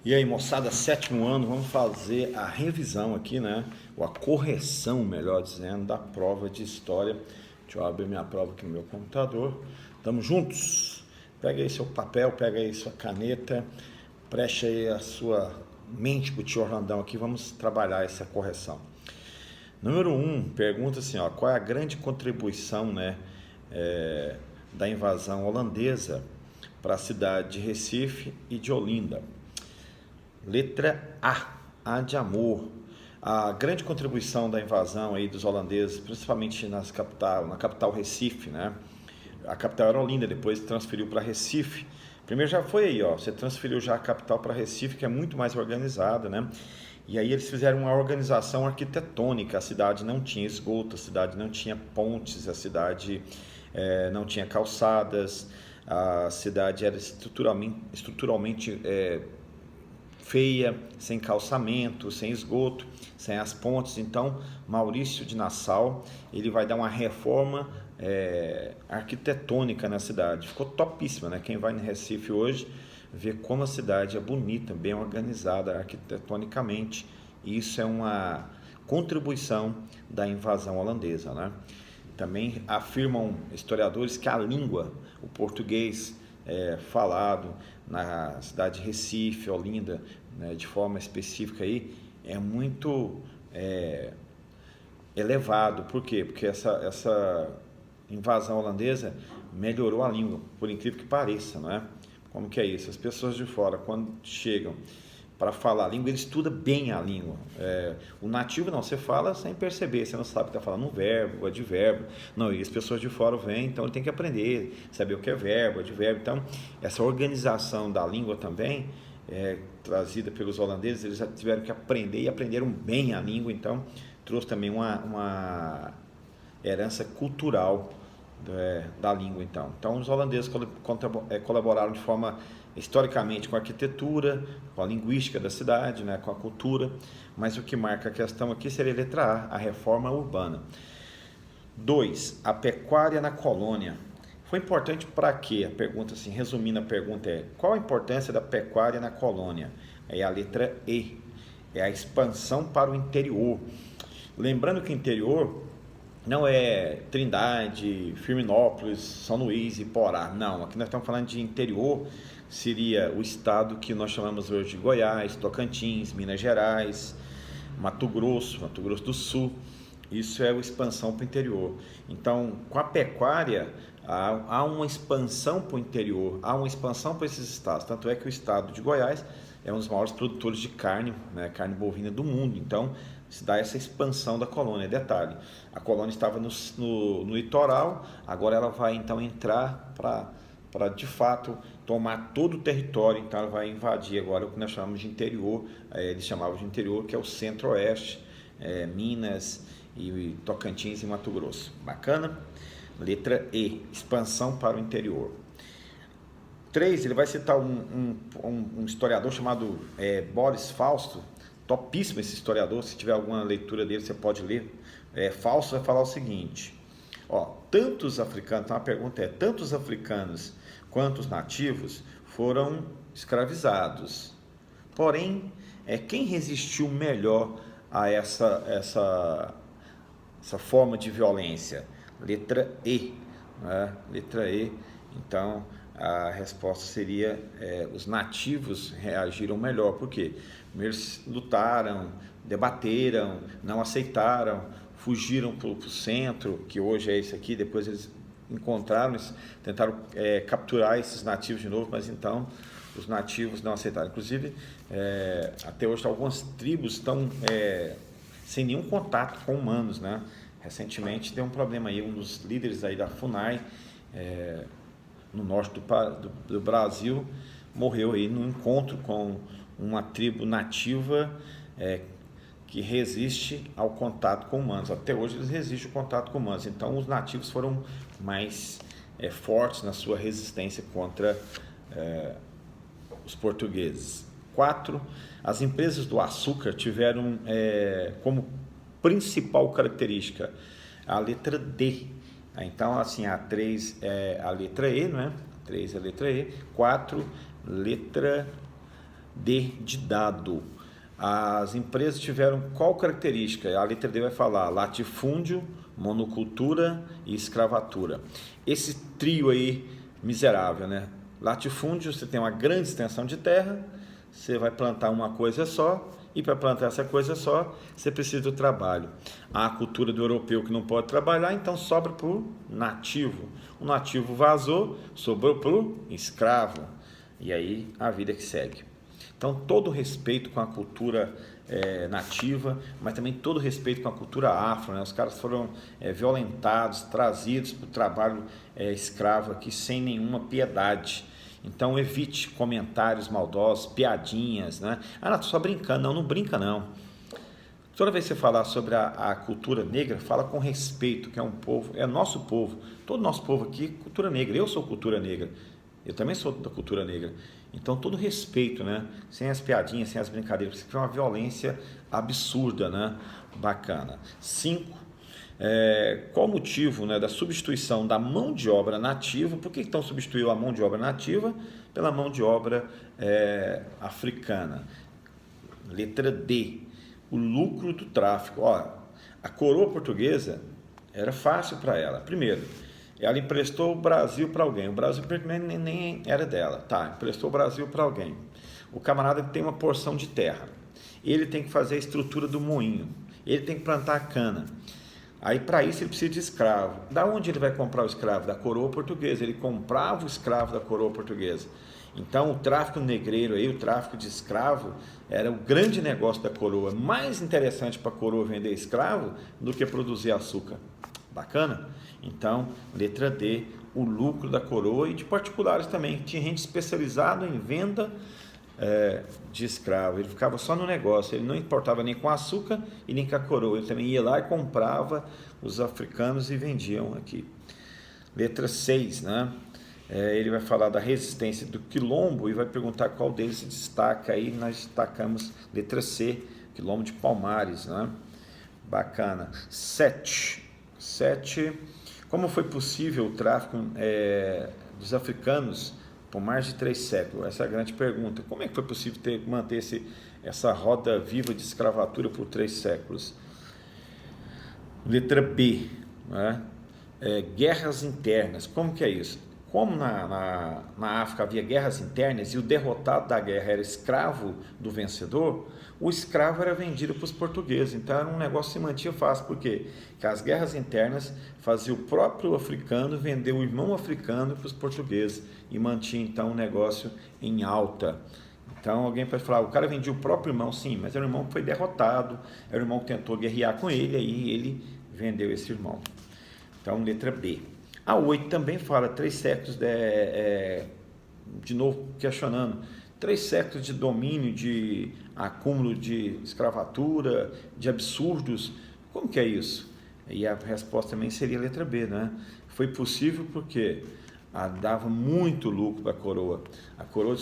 E aí, moçada, sétimo ano, vamos fazer a revisão aqui, né? Ou a correção, melhor dizendo, da prova de história. Deixa eu abrir minha prova aqui no meu computador. Tamo juntos? Pega aí seu papel, pega aí sua caneta, preste aí a sua mente pro tio Orlandão aqui, vamos trabalhar essa correção. Número 1, pergunta assim, ó, qual é a grande contribuição, né, da invasão holandesa para a cidade de Recife e de Olinda? Letra A de amor. A grande contribuição da invasão aí dos holandeses, principalmente na capital Recife, né? A capital era Olinda, depois transferiu para Recife. Primeiro já foi aí, ó, você transferiu já a capital para Recife, que é muito mais organizada, né? E aí eles fizeram uma organização arquitetônica, a cidade não tinha esgoto, a cidade não tinha pontes, a cidade não tinha calçadas, a cidade era estruturalmente feia, sem calçamento, sem esgoto, sem as pontes. Então, Maurício de Nassau, ele vai dar uma reforma arquitetônica na cidade. Ficou topíssima, né? Quem vai no Recife hoje vê como a cidade é bonita, bem organizada arquitetonicamente. E isso é uma contribuição da invasão holandesa, né? Também afirmam historiadores que a língua, o português falado na cidade de Recife, Olinda, né, de forma específica aí, é muito elevado. Por quê? Porque essa invasão holandesa melhorou a língua, por incrível que pareça, não é? Como que é isso? As pessoas de fora, quando chegam para falar a língua, ele estuda bem a língua. O nativo não, você fala sem perceber, você não sabe que está falando um verbo, advérbio. Não, e as pessoas de fora vêm, então ele tem que aprender, saber o que é verbo, advérbio. Então, essa organização da língua também, trazida pelos holandeses, eles já tiveram que aprender e aprenderam bem a língua, então trouxe também uma herança cultural da língua. Então os holandeses colaboraram de forma historicamente com a arquitetura, com a linguística da cidade, né, com a cultura, mas o que marca a questão aqui seria a letra A reforma urbana. 2, a pecuária na colônia. Foi importante para quê? A pergunta, assim, resumindo a pergunta qual a importância da pecuária na colônia? É a letra E, é a expansão para o interior. Lembrando que o interior não é Trindade, Firminópolis, São Luís e Porá, não. Aqui nós estamos falando de interior, seria o estado que nós chamamos hoje de Goiás, Tocantins, Minas Gerais, Mato Grosso do Sul. Isso é a expansão para o interior. Então, com a pecuária, há uma expansão para o interior, há uma expansão para esses estados. Tanto é que o estado de Goiás é um dos maiores produtores de carne, né, carne bovina do mundo. Então, se dá essa expansão da colônia. Detalhe, a colônia estava no litoral, agora ela vai então entrar para de fato tomar todo o território. Então ela vai invadir agora o que nós chamamos de interior, eles chamavam de interior, que é o centro-oeste, Minas e Tocantins e Mato Grosso. Bacana? Letra E, expansão para o interior. 3, ele vai citar um historiador chamado Boris Fausto. Topíssimo esse historiador, se tiver alguma leitura dele você pode ler. Fausto vai falar o seguinte, ó, tantos africanos, então a pergunta tantos africanos quanto os nativos foram escravizados, porém, quem resistiu melhor a essa forma de violência? Letra E, né? Letra E. Então a resposta seria os nativos reagiram melhor. Por quê? Eles lutaram, debateram, não aceitaram, fugiram para o centro, que hoje é esse aqui. Depois eles encontraram, tentaram capturar esses nativos de novo, mas então os nativos não aceitaram. Inclusive, até hoje algumas tribos estão sem nenhum contato com humanos, né? Recentemente deu um problema aí, um dos líderes aí da FUNAI, no norte do Brasil, morreu aí no encontro com uma tribo nativa que resiste ao contato com humanos. Até hoje eles resistem ao contato com humanos. Então os nativos foram mais fortes na sua resistência contra os portugueses. 4, as empresas do açúcar tiveram como principal característica a letra D. Então, assim, a 3 é a letra E, não é? 3 é a letra E. 4, letra D de dado. As empresas tiveram qual característica? A letra D vai falar latifúndio, monocultura e escravatura. Esse trio aí miserável, né? Latifúndio, você tem uma grande extensão de terra, você vai plantar uma coisa só, e para plantar essa coisa só, você precisa do trabalho. A cultura do europeu que não pode trabalhar, então sobra para o nativo. O nativo vazou, sobrou para o escravo. E aí a vida que segue. Então, todo respeito com a cultura nativa, mas também todo respeito com a cultura afro, né? Os caras foram violentados, trazidos para o trabalho escravo aqui sem nenhuma piedade. Então, evite comentários maldosos, piadinhas, né? Ah, não, tô só brincando. Não, não brinca não. Toda vez que você falar sobre a cultura negra, fala com respeito, que é um povo, é nosso povo. Todo nosso povo aqui é cultura negra. Eu sou cultura negra. Eu também sou da cultura negra. Então, todo respeito, né? Sem as piadinhas, sem as brincadeiras, porque é uma violência absurda, né? Bacana. 5. Qual o motivo, né, da substituição da mão de obra nativa? Por que então substituiu a mão de obra nativa pela mão de obra africana? Letra D. O lucro do tráfico. Ó, a coroa portuguesa era fácil para ela. Primeiro, ela emprestou o Brasil para alguém. O Brasil nem era dela. Tá, emprestou o Brasil para alguém. O camarada tem uma porção de terra. Ele tem que fazer a estrutura do moinho. Ele tem que plantar a cana. Aí, para isso, ele precisa de escravo. Da onde ele vai comprar o escravo? Da coroa portuguesa. Ele comprava o escravo da coroa portuguesa. Então, o tráfico negreiro, aí, o tráfico de escravo, era o grande negócio da coroa. Mais interessante para a coroa vender escravo do que produzir açúcar. Bacana? Então, letra D, o lucro da coroa e de particulares também. Tinha gente especializada em venda de escravo. Ele ficava só no negócio. Ele não importava nem com açúcar e nem com a coroa. Ele também ia lá e comprava os africanos e vendiam aqui. Letra 6, né? Ele vai falar da resistência do quilombo e vai perguntar qual deles se destaca. Aí nós destacamos letra C, quilombo de Palmares, né? Bacana. 7. Como foi possível o tráfico dos africanos por mais de 3 séculos? Essa é a grande pergunta. Como é que foi possível manter essa roda viva de escravatura por 3 séculos? Letra B, né? Guerras internas. Como que é isso? Como na África havia guerras internas e o derrotado da guerra era escravo do vencedor, o escravo era vendido para os portugueses. Então era um negócio que se mantinha fácil. Por quê? Porque as guerras internas faziam o próprio africano vender o irmão africano para os portugueses e mantinha então o negócio em alta. Então alguém pode falar, o cara vendia o próprio irmão, sim, mas era o irmão que foi derrotado, era o irmão que tentou guerrear com ele, aí ele vendeu esse irmão. Então, letra B. A 8 também fala 3 séculos, de novo questionando, 3 séculos de domínio, de acúmulo de escravatura, de absurdos. Como que é isso? E a resposta também seria a letra B, né? Foi possível porque dava muito lucro para a coroa. A coroa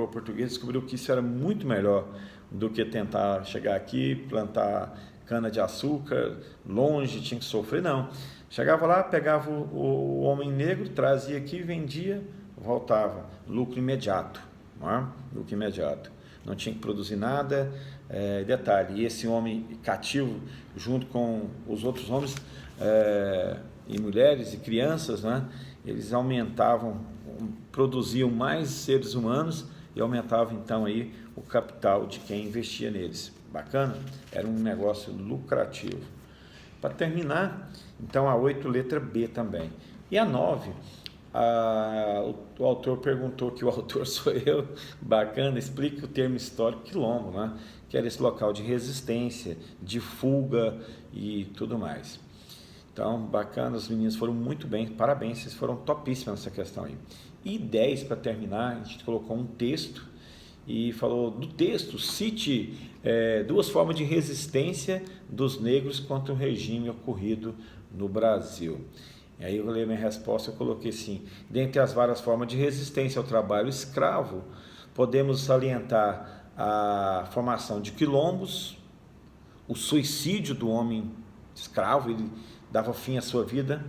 portuguesa descobriu que isso era muito melhor do que tentar chegar aqui, plantar cana de açúcar, longe, tinha que sofrer, não. Chegava lá, pegava o homem negro, trazia aqui, vendia, voltava. Lucro imediato. Não é? Lucro imediato. Não tinha que produzir nada. Detalhe, e esse homem cativo, junto com os outros homens e mulheres e crianças, né? Eles aumentavam, produziam mais seres humanos e aumentavam então aí o capital de quem investia neles. Bacana? Era um negócio lucrativo. Para terminar, então a 8, letra B também. E a 9, o autor perguntou, que o autor sou eu, bacana, explica o termo histórico quilombo, né? Que era esse local de resistência, de fuga e tudo mais. Então, bacana, os meninos foram muito bem, parabéns, vocês foram topíssimos nessa questão aí. E 10, para terminar, a gente colocou um texto e falou do texto, cite 2 formas de resistência dos negros contra o regime ocorrido no Brasil. E aí eu vou ler minha resposta, eu coloquei assim, dentre as várias formas de resistência ao trabalho escravo, podemos salientar a formação de quilombos, o suicídio do homem escravo, ele dava fim à sua vida,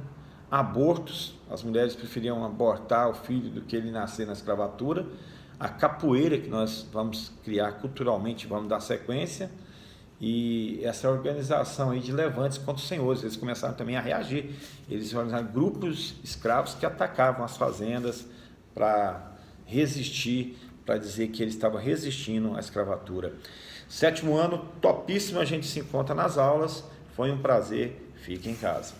abortos, as mulheres preferiam abortar o filho do que ele nascer na escravatura, a capoeira que nós vamos criar culturalmente, vamos dar sequência, e essa organização aí de levantes contra os senhores, eles começaram também a reagir, eles organizaram grupos escravos que atacavam as fazendas para resistir, para dizer que eles estavam resistindo à escravatura. 7º ano, topíssimo, a gente se encontra nas aulas, foi um prazer, fique em casa.